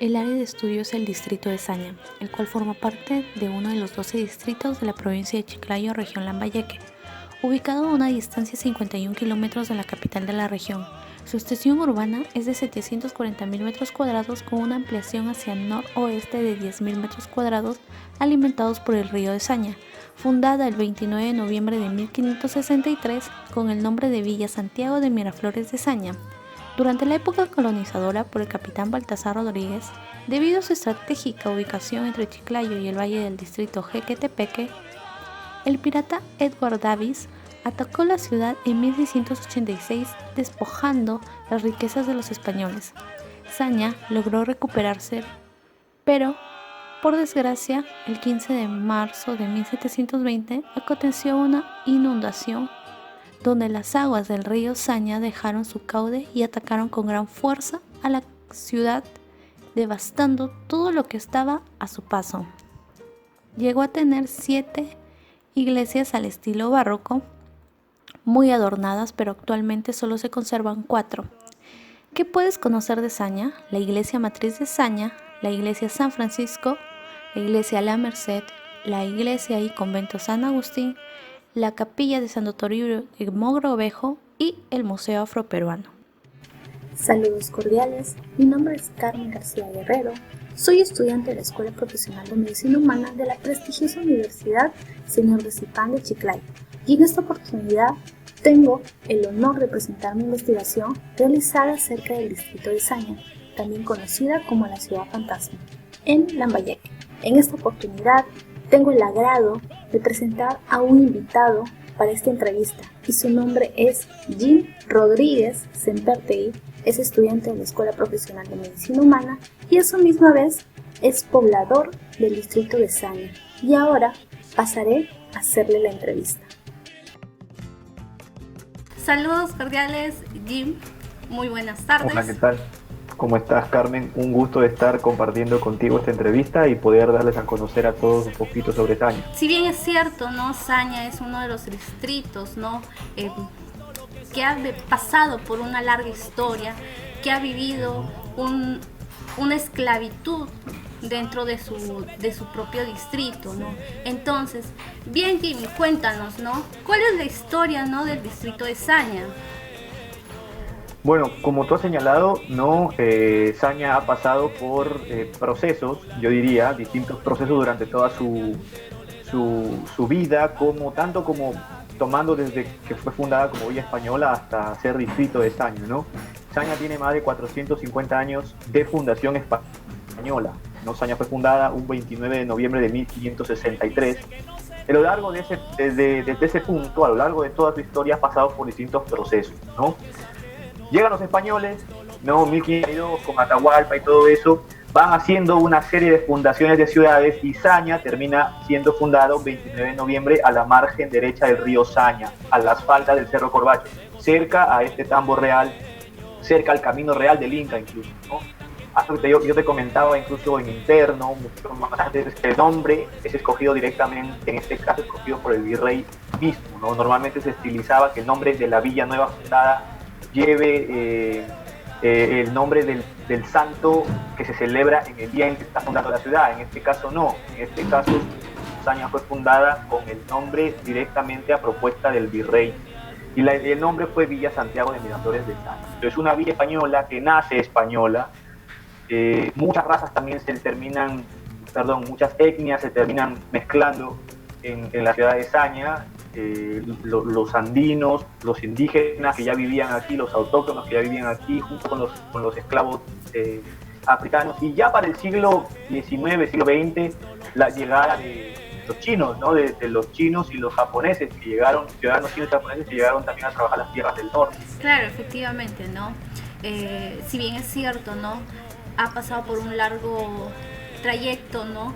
El área de estudio es el distrito de Saña, el cual forma parte de uno de los 12 distritos de la provincia de Chiclayo, región Lambayeque, ubicado a una distancia de 51 kilómetros de la capital de la región. Su extensión urbana es de 740.000 metros cuadrados con una ampliación hacia el noroeste de 10.000 metros cuadrados alimentados por el río de Saña, fundada el 29 de noviembre de 1563 con el nombre de Villa Santiago de Miraflores de Saña. Durante la época colonizadora por el capitán Baltasar Rodríguez, debido a su estratégica ubicación entre Chiclayo y el valle del distrito Jequetepeque, el pirata Edward Davis atacó la ciudad en 1686 despojando las riquezas de los españoles. Saña logró recuperarse, pero, por desgracia, el 15 de marzo de 1720 aconteció una inundación donde las aguas del río Saña dejaron su cauce y atacaron con gran fuerza a la ciudad, devastando todo lo que estaba a su paso. Llegó a tener 7 iglesias al estilo barroco, muy adornadas, pero actualmente solo se conservan 4. ¿Qué puedes conocer de Saña? La iglesia matriz de Saña, la iglesia San Francisco, la iglesia La Merced, la iglesia y convento San Agustín, la capilla de Santo Toribio de Mogrovejo y el Museo Afroperuano. Saludos cordiales, mi nombre es Carmen García Guerrero, soy estudiante de la Escuela Profesional de Medicina Humana de la prestigiosa Universidad Señor de Zipán de Chiclayo, y en esta oportunidad tengo el honor de presentar mi investigación realizada acerca del distrito de Saña, también conocida como la Ciudad Fantasma, en Lambayeque. En esta oportunidad tengo el agrado de presentar a un invitado para esta entrevista y su nombre es Jim Rodríguez Sempertegui. Es estudiante de la Escuela Profesional de Medicina Humana y a su misma vez es poblador del distrito de Saña. Y ahora pasaré a hacerle la entrevista. Saludos cordiales, Jim. Muy buenas tardes. Hola, ¿qué tal? ¿Cómo estás, Carmen? Un gusto de estar compartiendo contigo esta entrevista y poder darles a conocer a todos un poquito sobre Saña. Si bien es cierto, ¿no? Saña es uno de los distritos, ¿no? Que ha pasado por una larga historia, que ha vivido una esclavitud dentro de su propio distrito, ¿no? Entonces, bien, Jim, cuéntanos, ¿no? ¿Cuál es la historia, ¿no? del distrito de Saña? Bueno, como tú has señalado, ¿no? Saña ha pasado por procesos, yo diría, distintos procesos durante toda su vida, tanto como tomando desde que fue fundada como Villa Española hasta ser distrito de Saña, ¿no? Saña tiene más de 450 años de fundación española, ¿no? Saña fue fundada un 29 de noviembre de 1563. A lo largo desde ese punto, a lo largo de toda su historia, ha pasado por distintos procesos, ¿no? Llegan los españoles, ¿no? 1592 con Atahualpa y todo eso, van haciendo una serie de fundaciones de ciudades y Saña termina siendo fundado el 29 de noviembre a la margen derecha del río Saña, a las faldas del Cerro Corbacho, cerca a este tambo real, cerca al camino real del Inca incluso, ¿no? Yo te comentaba incluso en interno, mucho más antes, que el nombre es escogido directamente, en este caso escogido por el virrey mismo, ¿no? Normalmente se estilizaba que el nombre de la villa nueva fundada lleve el nombre del santo que se celebra en el día en que está fundando la ciudad. En este caso no, en este caso Saña fue fundada con el nombre directamente a propuesta del virrey y el nombre fue Villa Santiago de Miraflores de Saña. Entonces una villa española que nace española, muchas razas también muchas etnias se terminan mezclando en la ciudad de Saña. Los andinos, los indígenas que ya vivían aquí, los autóctonos que ya vivían aquí, junto con los esclavos africanos, y ya para el siglo XIX, siglo XX, la llegada de los chinos, ¿no? de los chinos y los japoneses que llegaron, ciudadanos chinos y japoneses que llegaron también a trabajar las tierras del norte. Claro, efectivamente, ¿no? Si bien es cierto, ¿no? Ha pasado por un largo trayecto, ¿no?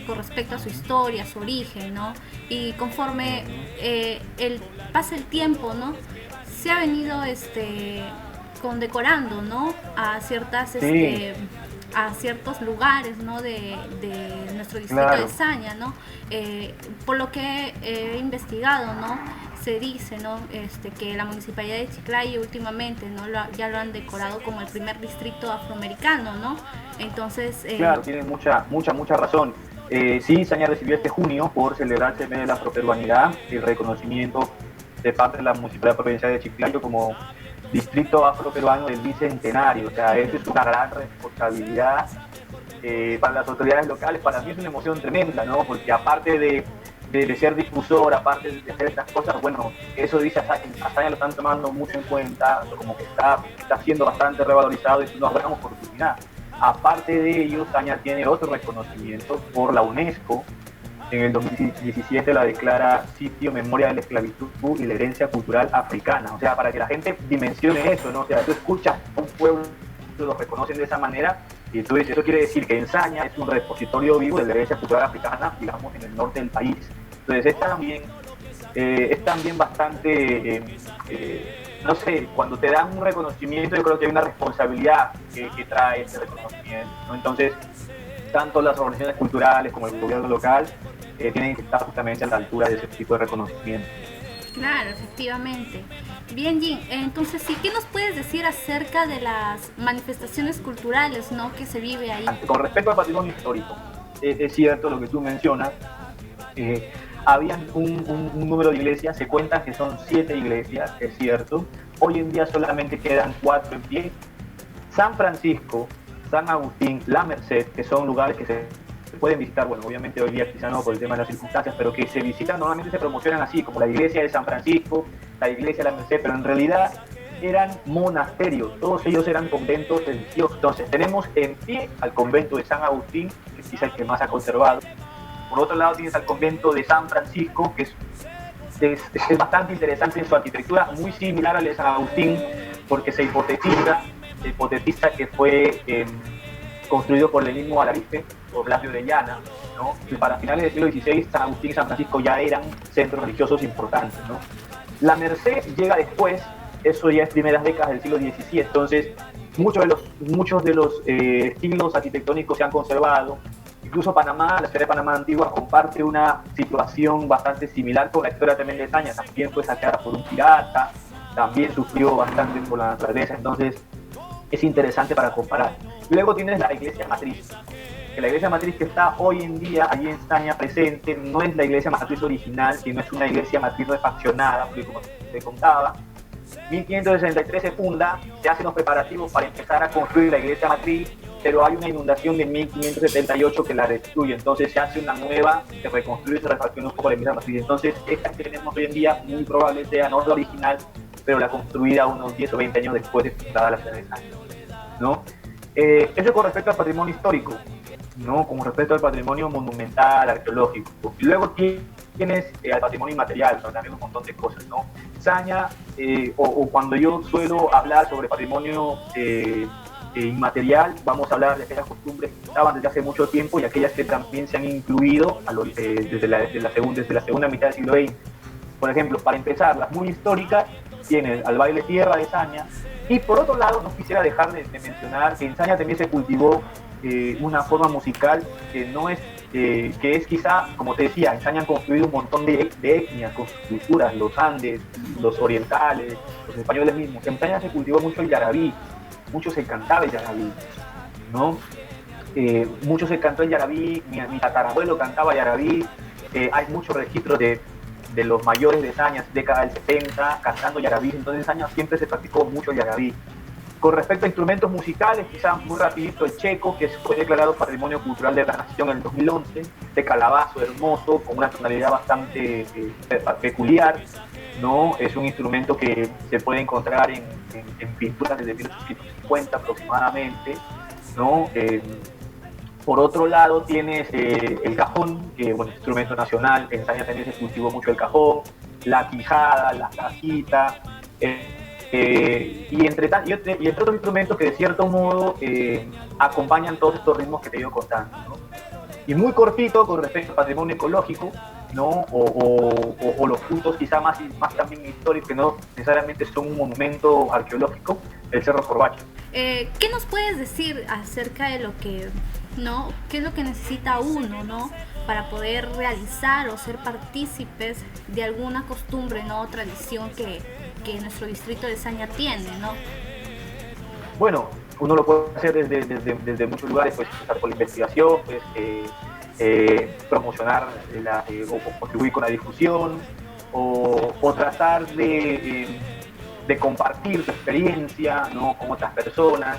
Con respecto a su historia, su origen, ¿no? Y conforme pasa el tiempo, ¿no? Se ha venido condecorando, ¿no? A ciertas a ciertos lugares, ¿no? de nuestro distrito Claro. de Saña, ¿no? Por lo que he investigado, ¿no? Se dice, ¿no? Que la municipalidad de Chiclayo últimamente, ¿no? Ya lo han decorado como el primer distrito afroamericano, ¿no? Entonces, Claro, tienes mucha razón. Sí, Saña recibió este junio, por celebrarse el mes de la afroperuanidad, el reconocimiento de parte de la Municipalidad Provincial de Chiclayo como distrito afroperuano del bicentenario. O sea, esto es una gran responsabilidad para las autoridades locales. Para mí es una emoción tremenda, ¿no? Porque aparte de ser difusor, aparte de hacer estas cosas, bueno, eso dice Azaña lo están tomando mucho en cuenta, como que está siendo bastante revalorizado y es una gran oportunidad. Aparte de ello, Saña tiene otro reconocimiento por la UNESCO. En el 2017 la declara sitio memoria de la esclavitud y la herencia cultural africana. O sea, para que la gente dimensione eso, ¿no? O sea, tú escuchas a un pueblo, lo reconocen de esa manera, y entonces eso quiere decir que en Saña es un repositorio vivo de la herencia cultural africana, digamos, en el norte del país. Entonces es también bastante, no sé, cuando te dan un reconocimiento, yo creo que hay una responsabilidad que trae ese reconocimiento, ¿no? Entonces, tanto las organizaciones culturales como el gobierno local tienen que estar justamente a la altura de ese tipo de reconocimiento. claro, efectivamente. Bien, Jim, entonces sí, ¿qué nos puedes decir acerca de las manifestaciones culturales, ¿no? que se vive ahí? Con respecto al patrimonio histórico, es cierto lo que tú mencionas. Habían un número de iglesias, se cuentan que son 7 iglesias, es cierto. Hoy en día solamente quedan 4 en pie. San Francisco, San Agustín, La Merced, que son lugares que se pueden visitar, bueno, obviamente hoy día quizá no por el tema de las circunstancias, pero que se visitan, normalmente se promocionan así, como la iglesia de San Francisco, la iglesia de La Merced, pero en realidad eran monasterios, todos ellos eran conventos religiosos. Entonces tenemos en pie al convento de San Agustín, que quizá el que más ha conservado. Por otro lado tienes al convento de San Francisco, que es bastante interesante en su arquitectura, muy similar al de San Agustín, porque se hipotetiza que fue construido por el mismo Alarife, o Blasio de Llana, ¿no? Y para finales del siglo XVI, San Agustín y San Francisco ya eran centros religiosos importantes, ¿no? La Merced llega después, eso ya es primeras décadas del siglo XVII, entonces muchos de los estilos arquitectónicos se han conservado. Incluso Panamá, la ciudad de Panamá antigua, comparte una situación bastante similar con la historia también de Saña. También fue saqueada por un pirata, también sufrió bastante por la naturaleza, entonces es interesante para comparar. Luego tienes la iglesia matriz, que la iglesia matriz que está hoy en día allí en Saña presente no es la iglesia matriz original, sino es una iglesia matriz refaccionada, porque como te contaba, 1563 se funda, se hacen los preparativos para empezar a construir la iglesia matriz, pero hay una inundación de 1578 que la destruye, entonces se hace una nueva, se reconstruye, se refacciona un poco la iglesia matriz. Entonces esta que tenemos hoy en día muy probable sea no la original, pero la construida unos 10 o 20 años después de fundada la ciudad de Saña, ¿no? Eso con respecto al patrimonio histórico, ¿no? Con respecto al patrimonio monumental, arqueológico. Y luego tienes al patrimonio inmaterial, ¿no? También un montón de cosas, ¿no? Saña, o cuando yo suelo hablar sobre patrimonio inmaterial, vamos a hablar de aquellas costumbres que estaban desde hace mucho tiempo y aquellas que también se han incluido desde la segunda mitad del siglo XX. Por ejemplo, para empezar, las muy históricas, tienes al baile tierra de Saña, y por otro lado, no quisiera dejar de mencionar que en Saña también se cultivó una forma musical que no es, que es quizá, como te decía, en Saña han construido un montón de etnias con sus culturas, los Andes, los orientales, los españoles mismos. En Saña se cultivó mucho el yarabí, mucho se cantaba el yarabí, ¿no? Mucho se cantó el yarabí, mi tatarabuelo cantaba yarabí, hay muchos registros de los mayores de Saña, década del 70, cantando yarabí, entonces en Saña siempre se practicó mucho el yarabí. Con respecto a instrumentos musicales, quizás muy rapidito el checo, que fue declarado Patrimonio Cultural de la Nación en el 2011, de calabazo hermoso, con una tonalidad bastante peculiar, ¿no? Es un instrumento que se puede encontrar en pinturas desde 1850 aproximadamente, ¿no? Por otro lado tienes el cajón, que es un instrumento nacional, en Saña también se cultivó mucho el cajón, la quijada, la cajita, y entre otros instrumentos que de cierto modo acompañan todos estos ritmos que te he ido contando, ¿no? Y muy cortito con respecto al patrimonio ecológico, ¿no? o los puntos quizá más también históricos, que no necesariamente son un monumento arqueológico, el Cerro Corbacho. ¿Qué nos puedes decir acerca de lo que, ¿no? ¿Qué es lo que necesita uno, ¿no? Para poder realizar o ser partícipes de alguna costumbre, ¿no? O tradición que nuestro distrito de Saña tiene, ¿no? Bueno, uno lo puede hacer desde muchos lugares, pues empezar por la investigación, pues promocionar o contribuir con la difusión, o tratar de compartir tu experiencia, ¿no? Con otras personas.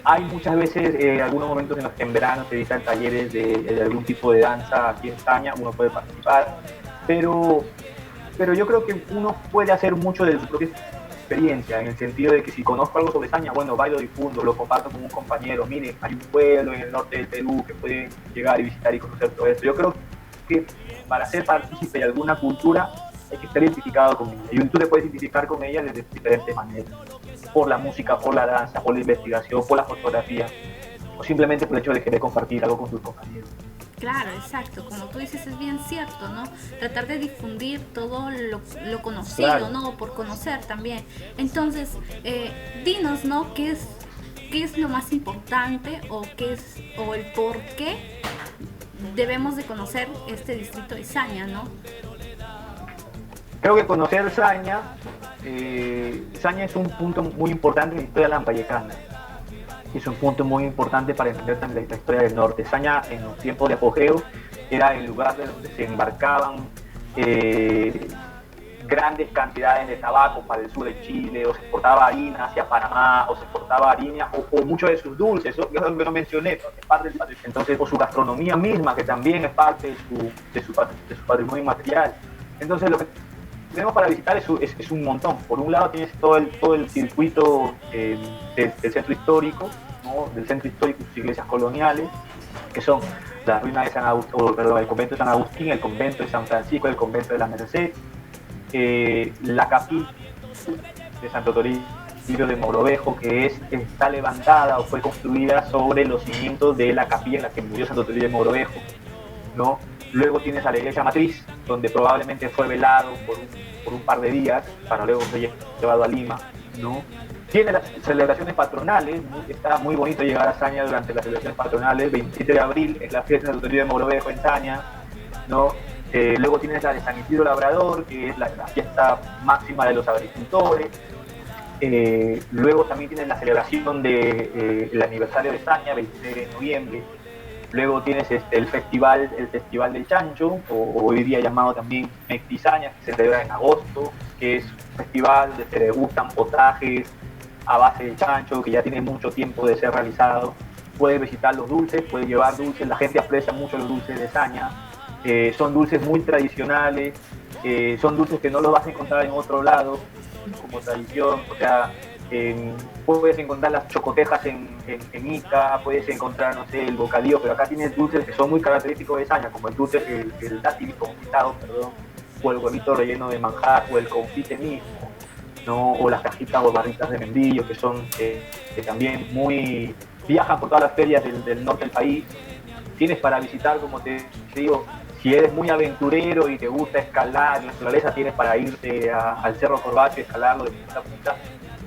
Hay muchas veces, algunos momentos en los que en verano se dictan talleres de algún tipo de danza aquí en Saña, uno puede participar, pero yo creo que uno puede hacer mucho de su propia experiencia, en el sentido de que si conozco algo sobre Saña, bueno, va y lo difundo, lo comparto con un compañero. Mire, hay un pueblo en el norte del Perú que puede llegar y visitar y conocer todo esto. Yo creo que para ser partícipe de alguna cultura hay que estar identificado con ella, y tú te puedes identificar con ella de diferentes maneras, por la música, por la danza, por la investigación, por la fotografía, o simplemente por el hecho de querer compartir algo con tus compañeros. Claro, exacto, como tú dices, es bien cierto, ¿no? Tratar de difundir todo lo conocido, Claro. ¿no? Por conocer también. Entonces, dinos, ¿no? ¿Qué es lo más importante o el por qué debemos de conocer este distrito de Saña, ¿no? Creo que conocer Saña, Saña es un punto muy importante en la historia lambayecana. Es un punto muy importante para entender también la historia del norte. Saña, en los tiempos de apogeo, era el lugar de donde se embarcaban grandes cantidades de tabaco para el sur de Chile, o se exportaba harina hacia Panamá, o se exportaba harina, o muchos de sus dulces, eso lo mencioné, ¿no? Es parte del patrimonio. Entonces, o su gastronomía misma, que también es parte de su patrimonio inmaterial. Entonces, lo que tenemos para visitar es un montón. Por un lado tienes todo el circuito del centro histórico, ¿no? Del centro histórico y sus iglesias coloniales, que son la ruina de San Agustín, el convento de San Agustín, el convento de San Francisco, el convento de la Merced, la capilla de Santo Toribio de Mogrovejo, que está levantada o fue construida sobre los cimientos de la capilla en la que murió Santo Toribio de Mogrovejo, ¿no? Luego tienes a la iglesia matriz, donde probablemente fue velado por un par de días para luego ser llevado a Lima, ¿no? Tiene las celebraciones patronales, está muy bonito llegar a Saña durante las celebraciones patronales. 27 de abril es la fiesta de Santo Toribio de Mogrovejo en Saña, ¿no? Luego tienes la de San Isidro Labrador, que es la fiesta máxima de los agricultores. Luego también tienes la celebración del aniversario de Saña, 26 de noviembre. Luego tienes el festival del Chancho, o hoy día llamado también Mectisaña, que se celebra en agosto, que es un festival donde se degustan potajes a base de chancho, que ya tiene mucho tiempo de ser realizado. Puedes visitar los dulces, puedes llevar dulces, la gente aprecia mucho los dulces de Saña. Son dulces muy tradicionales, son dulces que no los vas a encontrar en otro lado, como tradición. O sea, puedes encontrar las chocotejas en Ica, puedes encontrar, no sé, el bocadillo, pero acá tienes dulces que son muy característicos de Saña, como el dulce, el dátil confitado, perdón, o el huevito relleno de manjar, o el confite mismo, ¿no? O las cajitas o barritas de membrillo, que son que también viajan por todas las ferias del norte del país. Tienes para visitar, como te digo, si eres muy aventurero y te gusta escalar la naturaleza, tienes para irte al Cerro Corbacho y escalarlo de punta a punta,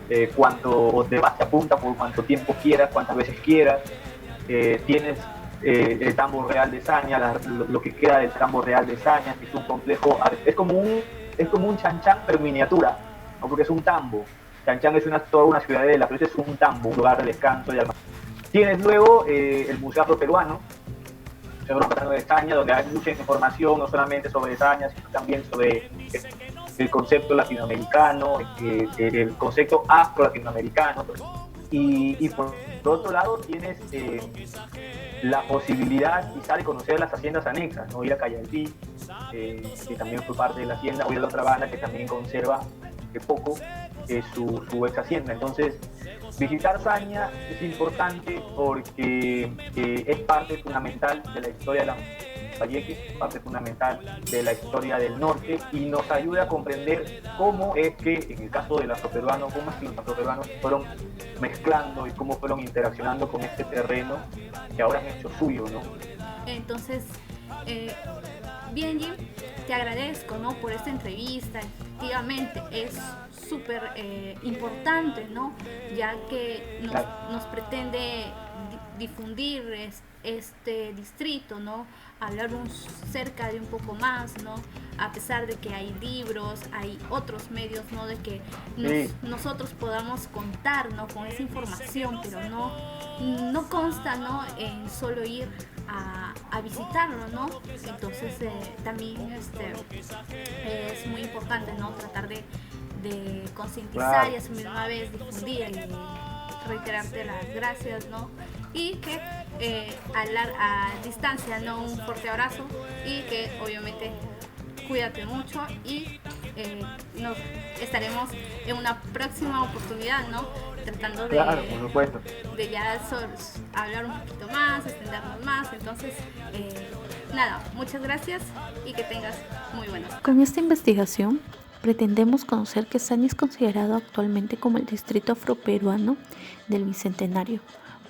de base a punta, por cuánto tiempo quieras, cuántas veces quieras. Tienes el Tambo Real de Saña, lo que queda del Tambo Real de Saña, que es un complejo, es como un Chanchán pero miniatura, ¿no? Porque es un tambo. Chanchán es toda una ciudadela, pero ese es un tambo, un lugar de descanso y almacenamiento. Tienes luego el Museo Afroperuano de Saña, donde hay mucha información, no solamente sobre Saña, sino también sobre el concepto latinoamericano, el concepto afro-latinoamericano. Y por otro lado tienes la posibilidad quizá de conocer las haciendas anexas, ¿no? Ir a Cayaltí, que también fue parte de la hacienda, o ir a la otra banda que también conserva de poco su ex hacienda. Entonces, visitar Saña es importante porque es parte fundamental de la historia de Lambayeque, parte fundamental de la historia del norte, y nos ayuda a comprender cómo es que, en el caso del afroperuano, cómo es que los afroperuanos fueron mezclando y cómo fueron interaccionando con este terreno que ahora han hecho suyo, ¿no? Entonces, Bien, Jim, te agradezco, ¿no?, por esta entrevista. Efectivamente, es súper importante, ¿no?, ya que nos pretende difundir este distrito, ¿no?, hablar cerca de un poco más, ¿no?, a pesar de que hay libros, hay otros medios, ¿no?, de que nosotros podamos contar, ¿no?, con esa información, pero no consta, ¿no?, en solo ir a visitarlo, ¿no? Entonces también es muy importante, ¿no?, tratar de concientizar y a su misma vez difundir y reiterarte las gracias, ¿no? Y que a distancia, ¿no?, un fuerte abrazo, y que obviamente cuídate mucho, y nos estaremos en una próxima oportunidad, ¿no?, tratando por supuesto, de ya hablar un poquito más, extendernos más. Entonces, nada, muchas gracias y que tengas muy buenas. Con esta investigación pretendemos conocer que Saña es considerado actualmente como el distrito afroperuano del Bicentenario.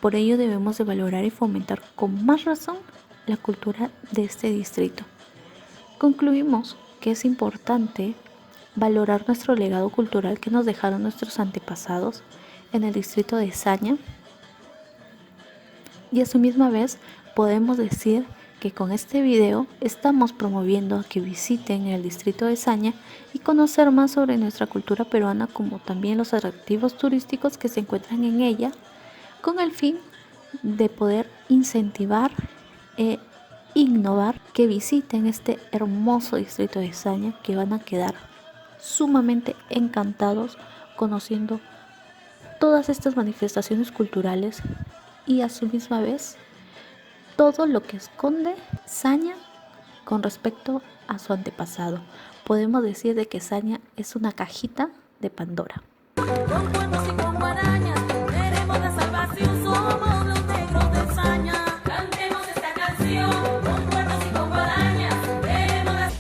Por ello debemos de valorar y fomentar con más razón la cultura de este distrito. Concluimos que es importante valorar nuestro legado cultural que nos dejaron nuestros antepasados en el distrito de Saña, y a su misma vez podemos decir que con este video estamos promoviendo a que visiten el distrito de Saña y conocer más sobre nuestra cultura peruana, como también los atractivos turísticos que se encuentran en ella, con el fin de poder incentivar e innovar que visiten este hermoso distrito de Saña, que van a quedar sumamente encantados conociendo todas estas manifestaciones culturales y a su misma vez todo lo que esconde Saña con respecto a su antepasado. Podemos decir de que Saña es una cajita de Pandora. Con cuernos y con guadañas, queremos la salvación, somos los negros de Saña. Cantemos esta canción, con cuernos y con guadañas, queremos la...